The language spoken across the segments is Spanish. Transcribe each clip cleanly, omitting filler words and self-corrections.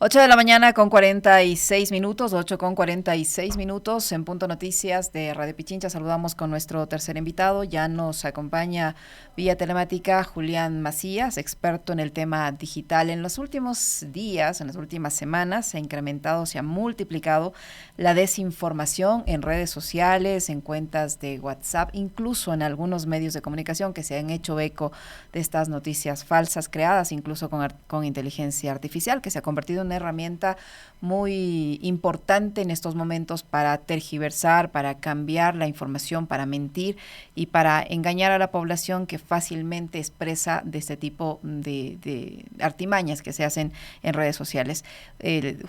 8 de la mañana con 46 minutos, 8 con 46 minutos en Punto Noticias de Radio Pichincha. Saludamos con nuestro tercer invitado. Ya nos acompaña vía telemática Julián Macías, experto en el tema digital. En los últimos días, en las últimas semanas, se ha incrementado, se ha multiplicado la desinformación en redes sociales, en cuentas de WhatsApp, incluso en algunos medios de comunicación que se han hecho eco de estas noticias falsas creadas, incluso con inteligencia artificial, que se ha convertido en una herramienta muy importante en estos momentos para tergiversar, para cambiar la información, para mentir y para engañar a la población que fácilmente expresa de este tipo de artimañas que se hacen en redes sociales.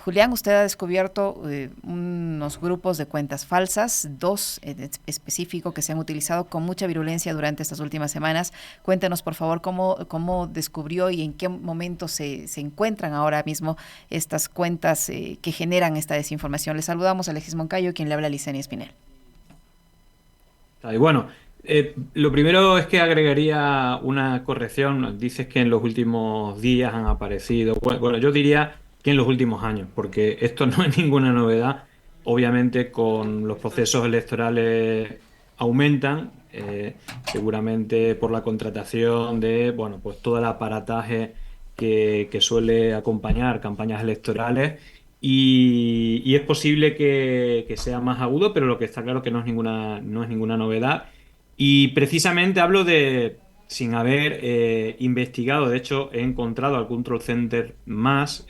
Julián, usted ha descubierto unos grupos de cuentas falsas, dos en específico que se han utilizado con mucha virulencia durante estas últimas semanas. Cuéntenos, por favor, cómo descubrió y en qué momento se encuentran ahora mismo estas cuentas que generan esta desinformación. Les saludamos a Alexis Moncayo, quien le habla a Licenia Espinel. Y bueno, lo primero es que agregaría una corrección. Dices que en los últimos días han aparecido. Bueno, yo diría que en los últimos años, porque esto no es ninguna novedad. Obviamente, con los procesos electorales aumentan, seguramente por la contratación de, bueno, pues todo el aparataje que suele acompañar campañas electorales. Y es posible que sea más agudo, pero lo que está claro que no es ninguna novedad. Y precisamente hablo de, sin haber investigado, de hecho he encontrado algún troll center más,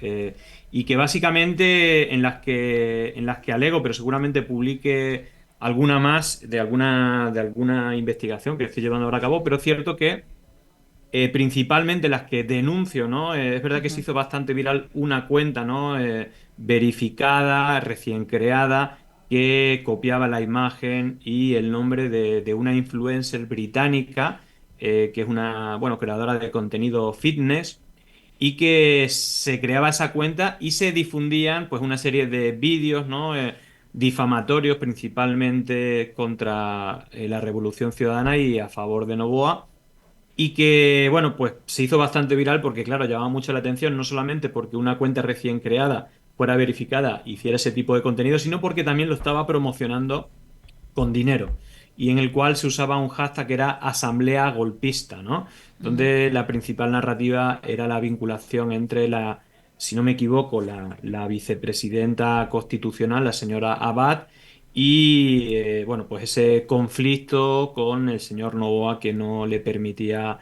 y que básicamente en las que alego, pero seguramente publique alguna más de alguna investigación que estoy llevando ahora a cabo, pero es cierto que principalmente las que denuncio, ¿no? Es verdad que se Ujú. hizo bastante viral una cuenta, ¿no? Verificada, recién creada, que copiaba la imagen y el nombre de una influencer británica, que es una, bueno, creadora de contenido fitness, y que se creaba esa cuenta y se difundían, pues, una serie de vídeos, ¿no? Difamatorios, principalmente contra la Revolución Ciudadana y a favor de Noboa, y que, bueno, pues se hizo bastante viral porque, claro, llamaba mucho la atención, no solamente porque una cuenta recién creada fuera verificada e hiciera ese tipo de contenido, sino porque también lo estaba promocionando con dinero. Y en el cual se usaba un hashtag que era asamblea golpista, ¿no? Ujú. Donde la principal narrativa era la vinculación entre la, si no me equivoco, la vicepresidenta constitucional, la señora Abad, y bueno, pues ese conflicto con el señor Noboa que no le permitía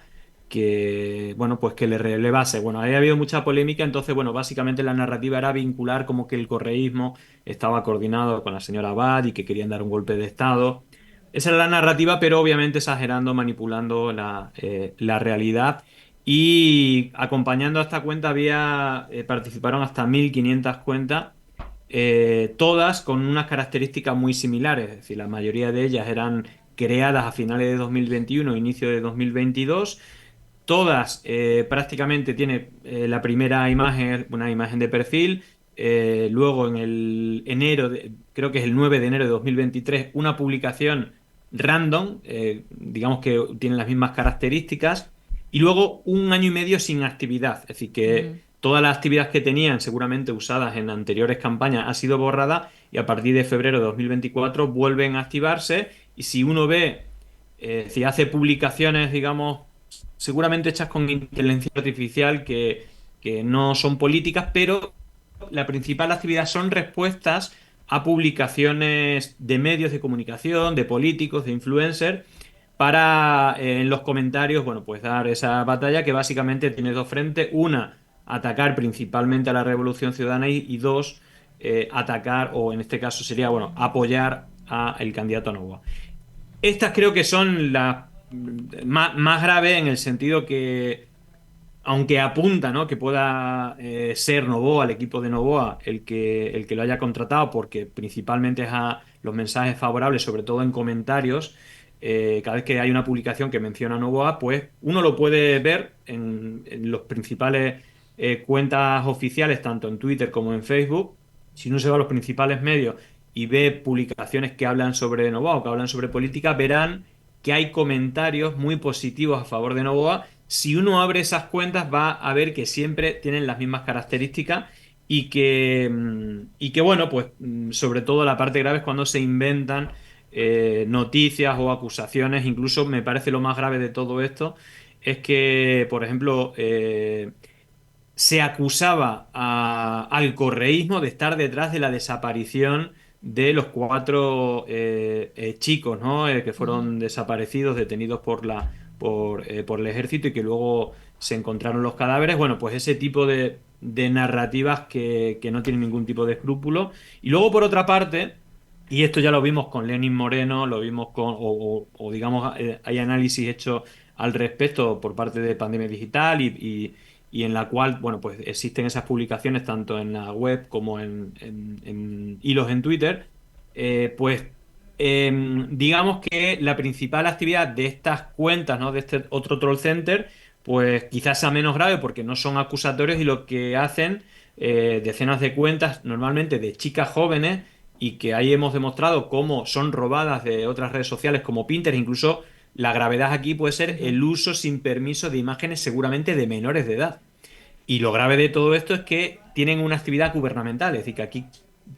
que, bueno, pues que le relevase. Bueno, ahí ha habido mucha polémica, entonces, bueno, básicamente la narrativa era vincular como que el correísmo estaba coordinado con la señora Abad y que querían dar un golpe de Estado. Esa era la narrativa, pero obviamente exagerando, manipulando la realidad. Y acompañando a esta cuenta participaron hasta 1.500 cuentas, todas con unas características muy similares. Es decir, la mayoría de ellas eran creadas a finales de 2021, inicio de 2022. Todas prácticamente tiene la primera imagen, una imagen de perfil. Luego en el enero, creo que es el 9 de enero de 2023, una publicación random, digamos que tiene las mismas características. Y luego un año y medio sin actividad. Es decir, que Ujú. todas las actividades que tenían, seguramente usadas en anteriores campañas, ha sido borrada y a partir de febrero de 2024 vuelven a activarse. Y si uno ve, si hace publicaciones, digamos, seguramente hechas con inteligencia artificial que no son políticas, pero la principal actividad son respuestas a publicaciones de medios de comunicación, de políticos, de influencers, para en los comentarios, bueno, pues dar esa batalla que básicamente tiene dos frentes. Una, atacar principalmente a la Revolución Ciudadana y dos, atacar, o en este caso sería, bueno, apoyar a el candidato a Novoa. Estas creo que son las más graves en el sentido que, aunque apunta, ¿no?, que pueda ser Novoa, el equipo de Novoa, el que lo haya contratado, porque principalmente es a los mensajes favorables, sobre todo en comentarios. Cada vez que hay una publicación que menciona a Novoa, pues uno lo puede ver en los principales cuentas oficiales, tanto en Twitter como en Facebook. Si uno se va a los principales medios y ve publicaciones que hablan sobre Novoa o que hablan sobre política, verán que hay comentarios muy positivos a favor de Novoa. Si uno abre esas cuentas va a ver que siempre tienen las mismas características y que bueno, pues sobre todo la parte grave es cuando se inventan noticias o acusaciones. Incluso me parece lo más grave de todo esto es que, por ejemplo, se acusaba al correísmo de estar detrás de la desaparición de los cuatro chicos, ¿no? Que Ujú. fueron desaparecidos, detenidos por el ejército y que luego se encontraron los cadáveres. Bueno, pues ese tipo de narrativas que no tienen ningún tipo de escrúpulo. Y luego, por otra parte, y esto ya lo vimos con Lenin Moreno, lo vimos o digamos, hay análisis hechos al respecto por parte de Pandemia Digital y en la cual, bueno, pues existen esas publicaciones tanto en la web como en hilos en Twitter, pues digamos que la principal actividad de estas cuentas, ¿no? De este otro troll center, pues quizás sea menos grave porque no son acusatorios y lo que hacen decenas de cuentas, normalmente de chicas jóvenes, y que ahí hemos demostrado cómo son robadas de otras redes sociales como Pinterest, incluso la gravedad aquí puede ser Ujú. el uso sin permiso de imágenes seguramente de menores de edad. Y lo grave de todo esto es que tienen una actividad gubernamental, es decir, que aquí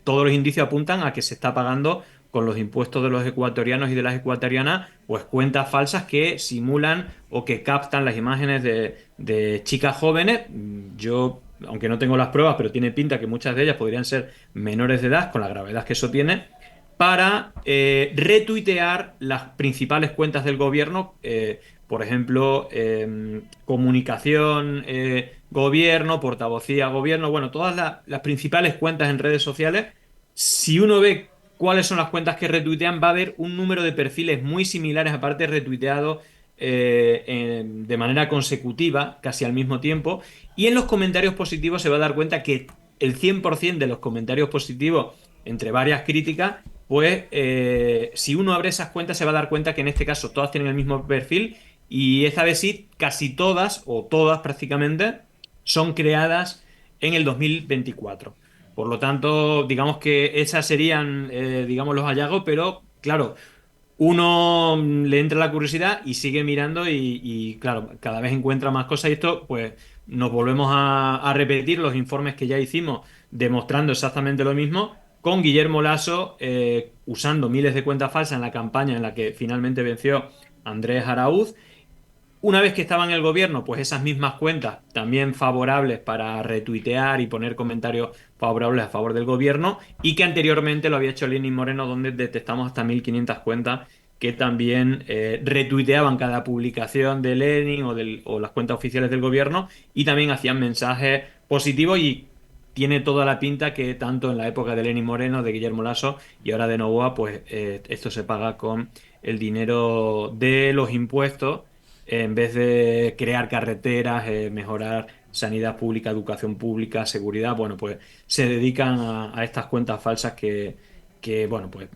todos los indicios apuntan a que se está pagando con los impuestos de los ecuatorianos y de las ecuatorianas, pues cuentas falsas que simulan o que captan las imágenes de chicas jóvenes. Yo, aunque no tengo las pruebas, pero tiene pinta que muchas de ellas podrían ser menores de edad, con la gravedad que eso tiene, para retuitear las principales cuentas del gobierno, por ejemplo, comunicación, gobierno, portavocía, gobierno, bueno, todas las principales cuentas en redes sociales. Si uno ve cuáles son las cuentas que retuitean, va a haber un número de perfiles muy similares, aparte retuiteados de manera consecutiva, casi al mismo tiempo. Y en los comentarios positivos se va a dar cuenta que el 100% de los comentarios positivos, entre varias críticas, pues si uno abre esas cuentas se va a dar cuenta que en este caso todas tienen el mismo perfil y esta vez sí, casi todas o todas prácticamente son creadas en el 2024. Por lo tanto, digamos que esas serían, digamos, los hallazgos, pero claro, uno le entra la curiosidad y sigue mirando claro, cada vez encuentra más cosas y esto, pues nos volvemos a repetir los informes que ya hicimos demostrando exactamente lo mismo con Guillermo Lasso usando miles de cuentas falsas en la campaña en la que finalmente venció Andrés Araúz. Una vez que estaba en el gobierno, pues esas mismas cuentas también favorables para retuitear y poner comentarios favorables a favor del gobierno y que anteriormente lo había hecho Lenin Moreno, donde detectamos hasta 1.500 cuentas que también retuiteaban cada publicación de Lenin o las cuentas oficiales del gobierno y también hacían mensajes positivos y tiene toda la pinta que tanto en la época de Lenin Moreno, de Guillermo Lasso y ahora de Novoa, pues esto se paga con el dinero de los impuestos en vez de crear carreteras, mejorar sanidad pública, educación pública, seguridad, bueno, pues se dedican a estas cuentas falsas bueno, pues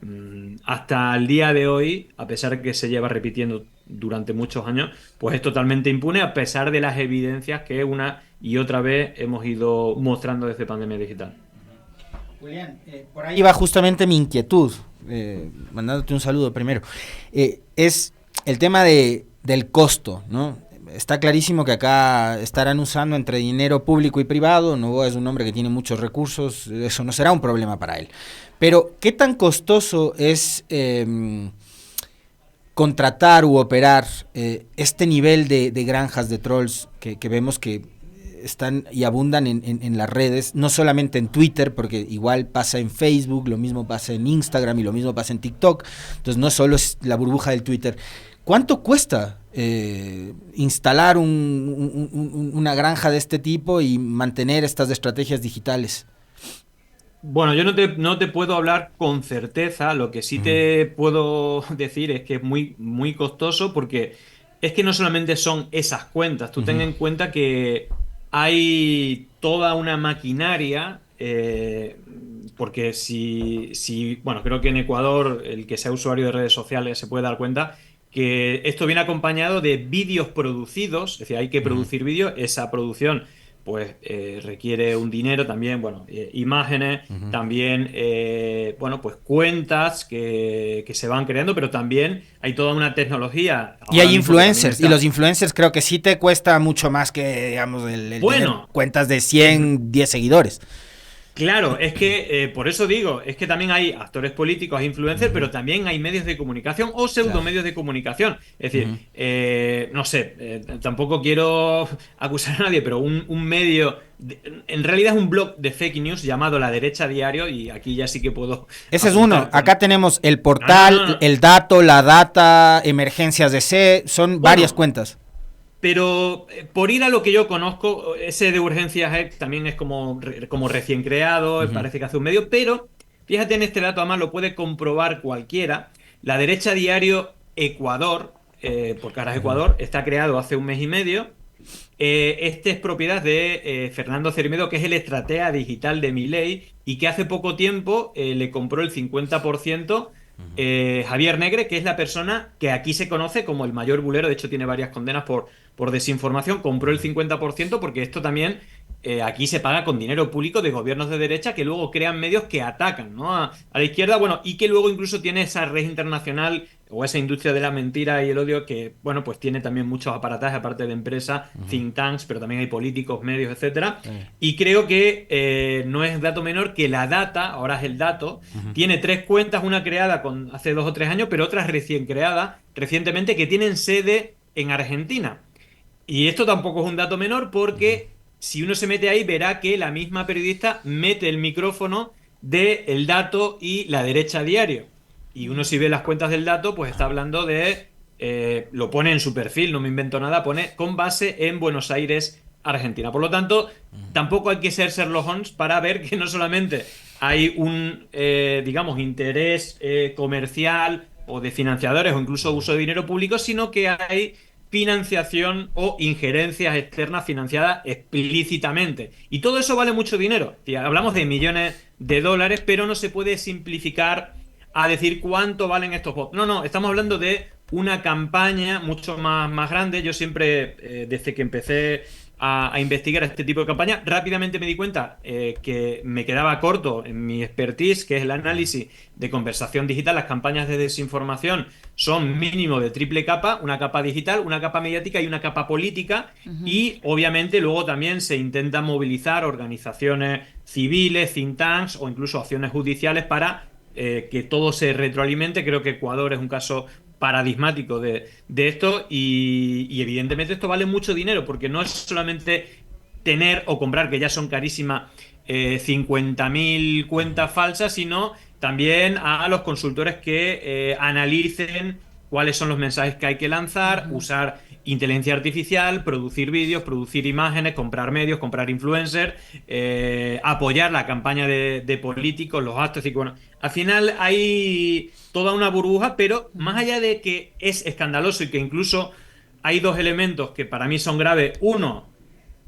hasta el día de hoy, a pesar de que se lleva repitiendo durante muchos años, pues es totalmente impune a pesar de las evidencias que una y otra vez hemos ido mostrando desde Pandemia Digital. Julián, por ahí va justamente mi inquietud, mandándote un saludo primero. Es el tema del costo, ¿no? Está clarísimo que acá estarán usando entre dinero público y privado. Novoa es un hombre que tiene muchos recursos, eso no será un problema para él. Pero, ¿qué tan costoso es contratar u operar este nivel de granjas de trolls que vemos que están y abundan en las redes, no solamente en Twitter, porque igual pasa en Facebook, lo mismo pasa en Instagram y lo mismo pasa en TikTok, entonces no solo es la burbuja del Twitter. ¿Cuánto cuesta instalar una granja de este tipo y mantener estas estrategias digitales? Bueno, yo no te puedo hablar con certeza, lo que sí te puedo decir es que es muy, muy costoso porque es que no solamente son esas cuentas, tú ten en cuenta que hay toda una maquinaria, porque bueno, creo que en Ecuador el que sea usuario de redes sociales se puede dar cuenta que esto viene acompañado de vídeos producidos, es decir, hay que producir vídeos, esa producción pues requiere un dinero también, bueno, imágenes, también, bueno, pues cuentas que se van creando, pero también hay toda una tecnología Y ahora hay mismo que también influencers, y los está... influencers creo que sí te cuesta mucho más que, digamos, el tener Bueno, cuentas de 100, 10 seguidores. Claro, es que por eso digo, es que también hay actores políticos, hay influencers, pero también hay medios de comunicación o pseudomedios de comunicación. Es decir, no sé, tampoco quiero acusar a nadie, pero un medio, en realidad es un blog de fake news llamado La Derecha Diario, y aquí ya sí que puedo Ese es apuntar uno. Acá tenemos el portal, No. el dato, la data, emergencias de C, son varias cuentas. Pero por ir a lo que yo conozco, ese de Urgencias X también es como recién creado, parece que hace un medio, pero fíjate en este dato, además lo puede comprobar cualquiera. La Derecha Diario Ecuador, porque ahora es Ecuador, está creado hace un mes y medio. Este es propiedad de Fernando Cermedo, que es el estratega digital de Milei y que hace poco tiempo le compró el 50%. Javier Negre, que es la persona que aquí se conoce como el mayor bulero, de hecho tiene varias condenas por desinformación, compró el 50% porque esto también aquí se paga con dinero público de gobiernos de derecha que luego crean medios que atacan, ¿no? a la izquierda, bueno, y que luego incluso tiene esa red internacional o esa industria de la mentira y el odio que, bueno, pues tiene también muchos aparatajes, aparte de empresas, think tanks, pero también hay políticos, medios, etcétera. Y creo que no es dato menor que la data, ahora es el dato, tiene 3 cuentas, una creada hace 2 o 3 años, pero otras recién creadas, recientemente, que tienen sede en Argentina. Y esto tampoco es un dato menor porque si uno se mete ahí verá que la misma periodista mete el micrófono de El Dato y La Derecha Diario. Y uno si ve las cuentas del Dato, pues está hablando de... lo pone en su perfil, no me invento nada, pone con base en Buenos Aires, Argentina. Por lo tanto, tampoco hay que ser Sherlock Holmes para ver que no solamente hay un, digamos, interés comercial o de financiadores o incluso uso de dinero público, sino que hay financiación o injerencias externas financiadas explícitamente. Y todo eso vale mucho dinero. Hablamos de millones de dólares, pero no se puede simplificar a decir cuánto valen estos bots. No, estamos hablando de una campaña mucho más grande. Yo siempre, desde que empecé a investigar este tipo de campañas, rápidamente me di cuenta que me quedaba corto en mi expertise, que es el análisis de conversación digital. Las campañas de desinformación son mínimo de triple capa, una capa digital, una capa mediática y una capa política, y obviamente luego también se intentan movilizar organizaciones civiles, think tanks o incluso acciones judiciales para que todo se retroalimente. Creo que Ecuador es un caso paradigmático de esto y evidentemente esto vale mucho dinero porque no es solamente tener o comprar, que ya son carísimas, 50.000 cuentas falsas, sino también a los consultores que analicen cuáles son los mensajes que hay que lanzar, usar inteligencia artificial, producir vídeos, producir imágenes, comprar medios, comprar influencers, apoyar la campaña de políticos, los actos. Y bueno, al final hay toda una burbuja, pero más allá de que es escandaloso y que incluso hay 2 elementos que para mí son graves. Uno,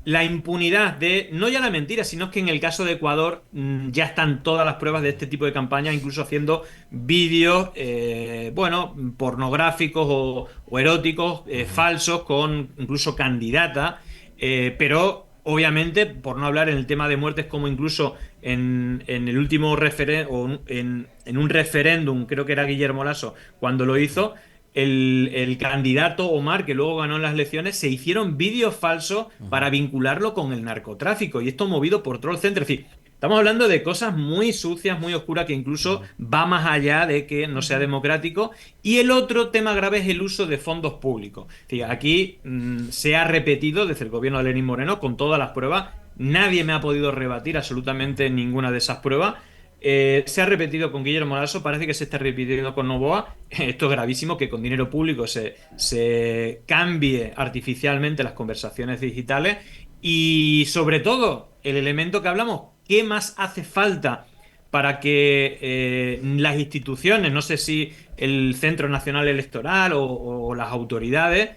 la impunidad de, no ya la mentira, sino que en el caso de Ecuador ya están todas las pruebas de este tipo de campañas, incluso haciendo vídeos, bueno, pornográficos o eróticos, falsos, con incluso candidata, pero obviamente, por no hablar en el tema de muertes, como incluso en el último referéndum, en un referéndum, creo que era Guillermo Lasso, cuando lo hizo, el candidato Omar, que luego ganó las elecciones, se hicieron vídeos falsos para vincularlo con el narcotráfico, y esto movido por Troll Center. Es decir, estamos hablando de cosas muy sucias, muy oscuras, que incluso va más allá de que no sea democrático. Y el otro tema grave es el uso de fondos públicos. Es decir, aquí se ha repetido desde el gobierno de Lenín Moreno con todas las pruebas. Nadie me ha podido rebatir absolutamente ninguna de esas pruebas. Se ha repetido con Guillermo Lasso, parece que se está repitiendo con Noboa. Esto es gravísimo, que con dinero público se cambie artificialmente las conversaciones digitales. Y sobre todo, el elemento que hablamos, ¿qué más hace falta para que las instituciones, no sé si el Centro Nacional Electoral o las autoridades,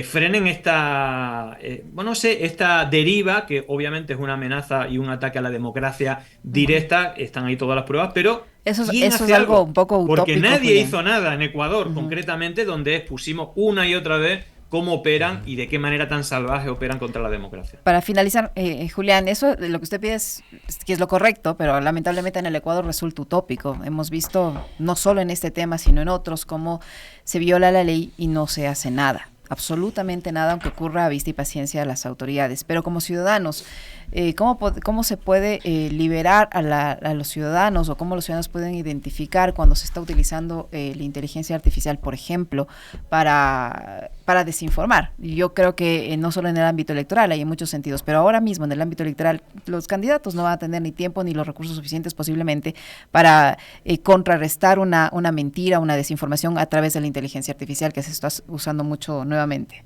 frenen esta, bueno, no sé, esta deriva, que obviamente es una amenaza y un ataque a la democracia directa? Están ahí todas las pruebas, pero eso es algo un poco utópico, porque nadie Julián. hizo nada en Ecuador, concretamente, donde expusimos una y otra vez cómo operan y de qué manera tan salvaje operan contra la democracia. Para finalizar, Julián, eso lo que usted pide es que es lo correcto, pero lamentablemente en el Ecuador resulta utópico. Hemos visto, no solo en este tema, sino en otros, cómo se viola la ley y no se hace nada. Absolutamente nada, aunque ocurra a vista y paciencia de las autoridades. Pero como ciudadanos, ¿cómo se puede liberar a los ciudadanos, o cómo los ciudadanos pueden identificar cuando se está utilizando la inteligencia artificial, por ejemplo, para desinformar? Yo creo que no solo en el ámbito electoral, hay en muchos sentidos, pero ahora mismo en el ámbito electoral los candidatos no van a tener ni tiempo ni los recursos suficientes posiblemente para contrarrestar una mentira, una desinformación a través de la inteligencia artificial, que se está usando mucho nuevamente.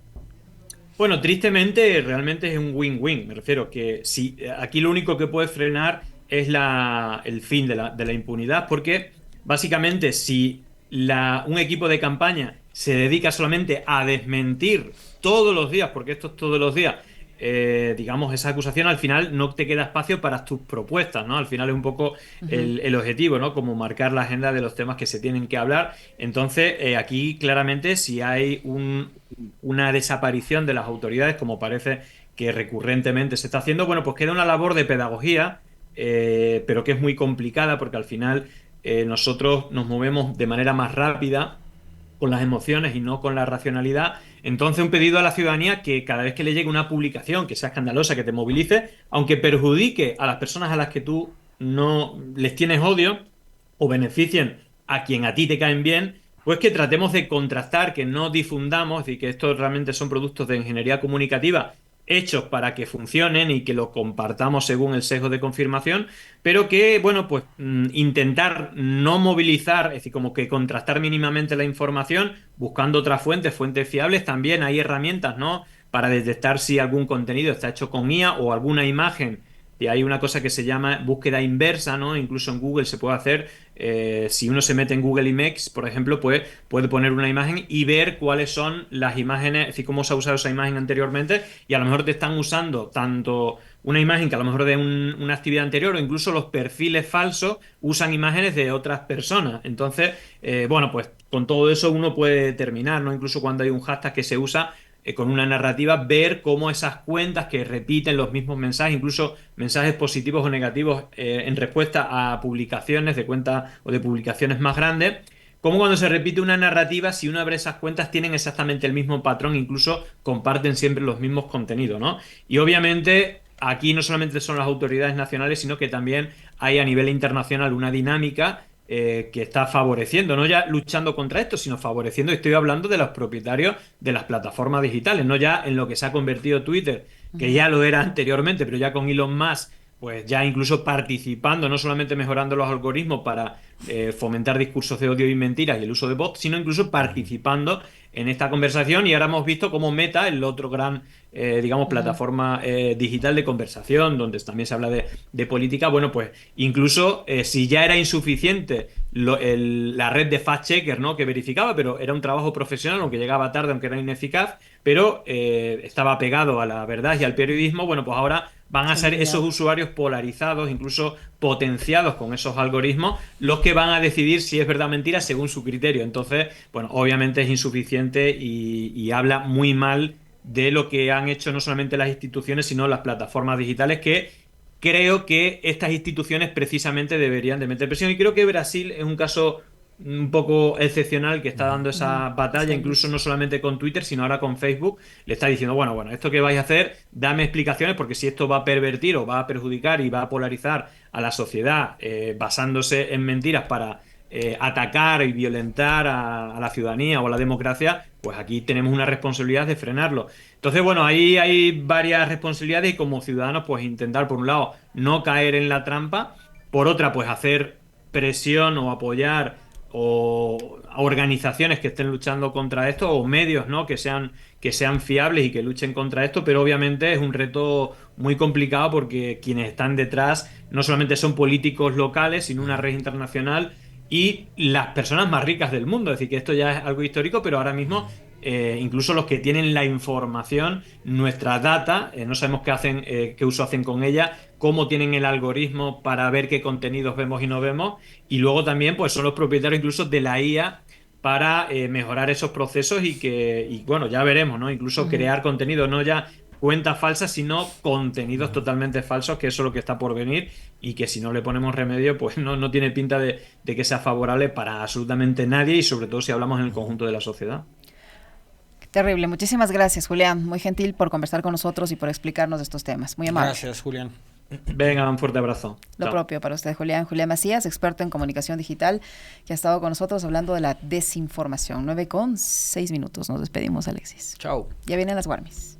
Bueno, tristemente realmente es un win-win. Me refiero que si aquí lo único que puede frenar es el fin de la impunidad, porque básicamente si un equipo de campaña se dedica solamente a desmentir todos los días, porque esto es todos los días, digamos, esa acusación, al final no te queda espacio para tus propuestas, ¿no? Al final es un poco el objetivo, ¿no? Como marcar la agenda de los temas que se tienen que hablar. Entonces, aquí claramente si hay una desaparición de las autoridades, como parece que recurrentemente se está haciendo, bueno, pues queda una labor de pedagogía, pero que es muy complicada porque al final nosotros nos movemos de manera más rápida con las emociones y no con la racionalidad. Entonces, un pedido a la ciudadanía que cada vez que le llegue una publicación que sea escandalosa, que te movilice, aunque perjudique a las personas a las que tú no les tienes odio, o beneficien a quien a ti te caen bien, pues que tratemos de contrastar, que no difundamos, y que estos realmente son productos de ingeniería comunicativa hechos para que funcionen y que lo compartamos según el sesgo de confirmación, pero que, bueno, pues intentar no movilizar, es decir, como que contrastar mínimamente la información, buscando otras fuentes fiables. También hay herramientas, ¿no?, para detectar si algún contenido está hecho con IA o alguna imagen. Y hay una cosa que se llama búsqueda inversa, ¿no? Incluso en Google se puede hacer. Si uno se mete en Google Images, por ejemplo, pues puede poner una imagen y ver cuáles son las imágenes, es decir, cómo se ha usado esa imagen anteriormente, y a lo mejor te están usando tanto una imagen que a lo mejor de una actividad anterior, o incluso los perfiles falsos usan imágenes de otras personas. Entonces, bueno, pues con todo eso uno puede determinar, ¿no? Incluso cuando hay un hashtag que se usa con una narrativa, ver cómo esas cuentas que repiten los mismos mensajes, incluso mensajes positivos o negativos en respuesta a publicaciones de cuentas o de publicaciones más grandes, como cuando se repite una narrativa, si uno abre esas cuentas tienen exactamente el mismo patrón, incluso comparten siempre los mismos contenidos, ¿no? Y obviamente aquí no solamente son las autoridades nacionales, sino que también hay a nivel internacional una dinámica que está favoreciendo, no ya luchando contra esto, sino favoreciendo. Estoy hablando de los propietarios de las plataformas digitales, no ya en lo que se ha convertido Twitter, que ya lo era anteriormente, pero ya con Elon Musk, pues ya incluso participando, no solamente mejorando los algoritmos para fomentar discursos de odio y mentiras y el uso de bots, sino incluso participando en esta conversación. Y ahora hemos visto cómo Meta, el otro gran, digamos, plataforma digital de conversación, donde también se habla de política, bueno, pues incluso si ya era insuficiente la red de fact-checker, ¿no?, que verificaba, pero era un trabajo profesional, aunque llegaba tarde, aunque era ineficaz, pero estaba pegado a la verdad y al periodismo. Bueno, pues ahora van a ser esos usuarios polarizados, incluso potenciados con esos algoritmos, los que van a decidir si es verdad o mentira según su criterio. Entonces, bueno, obviamente es insuficiente y habla muy mal de lo que han hecho no solamente las instituciones, sino las plataformas digitales, que creo que estas instituciones precisamente deberían de meter presión. Y creo que Brasil es un caso un poco excepcional, que está dando esa batalla, incluso no solamente con Twitter, sino ahora con Facebook. Le está diciendo, bueno, esto que vais a hacer, dame explicaciones, porque si esto va a pervertir o va a perjudicar y va a polarizar a la sociedad basándose en mentiras para atacar y violentar a la ciudadanía o a la democracia, pues aquí tenemos una responsabilidad de frenarlo. Entonces, bueno, ahí hay varias responsabilidades, y como ciudadanos, pues intentar, por un lado, no caer en la trampa, por otra, pues hacer presión o apoyar o a organizaciones que estén luchando contra esto, o medios, ¿no?, que sean fiables y que luchen contra esto. Pero obviamente es un reto muy complicado, porque quienes están detrás no solamente son políticos locales, sino una red internacional y las personas más ricas del mundo. Es decir, que esto ya es algo histórico, pero ahora mismo incluso los que tienen la información, nuestra data, no sabemos qué hacen, qué uso hacen con ella, cómo tienen el algoritmo para ver qué contenidos vemos y no vemos, y luego también pues son los propietarios incluso de la IA para mejorar esos procesos y bueno, ya veremos, ¿no? Incluso crear contenido, no ya cuentas falsas, sino contenidos totalmente falsos, que eso es lo que está por venir, y que si no le ponemos remedio, pues no tiene pinta de que sea favorable para absolutamente nadie, y sobre todo si hablamos en el conjunto de la sociedad. Terrible. Muchísimas gracias, Julián. Muy gentil por conversar con nosotros y por explicarnos estos temas. Muy amable. Gracias, Julián. Venga, un fuerte abrazo. Lo Chao. propio para usted, Julián. Julián Macías, experto en comunicación digital, que ha estado con nosotros hablando de la desinformación. 9:06. Nos despedimos, Alexis. Chao. Ya vienen las Warmis.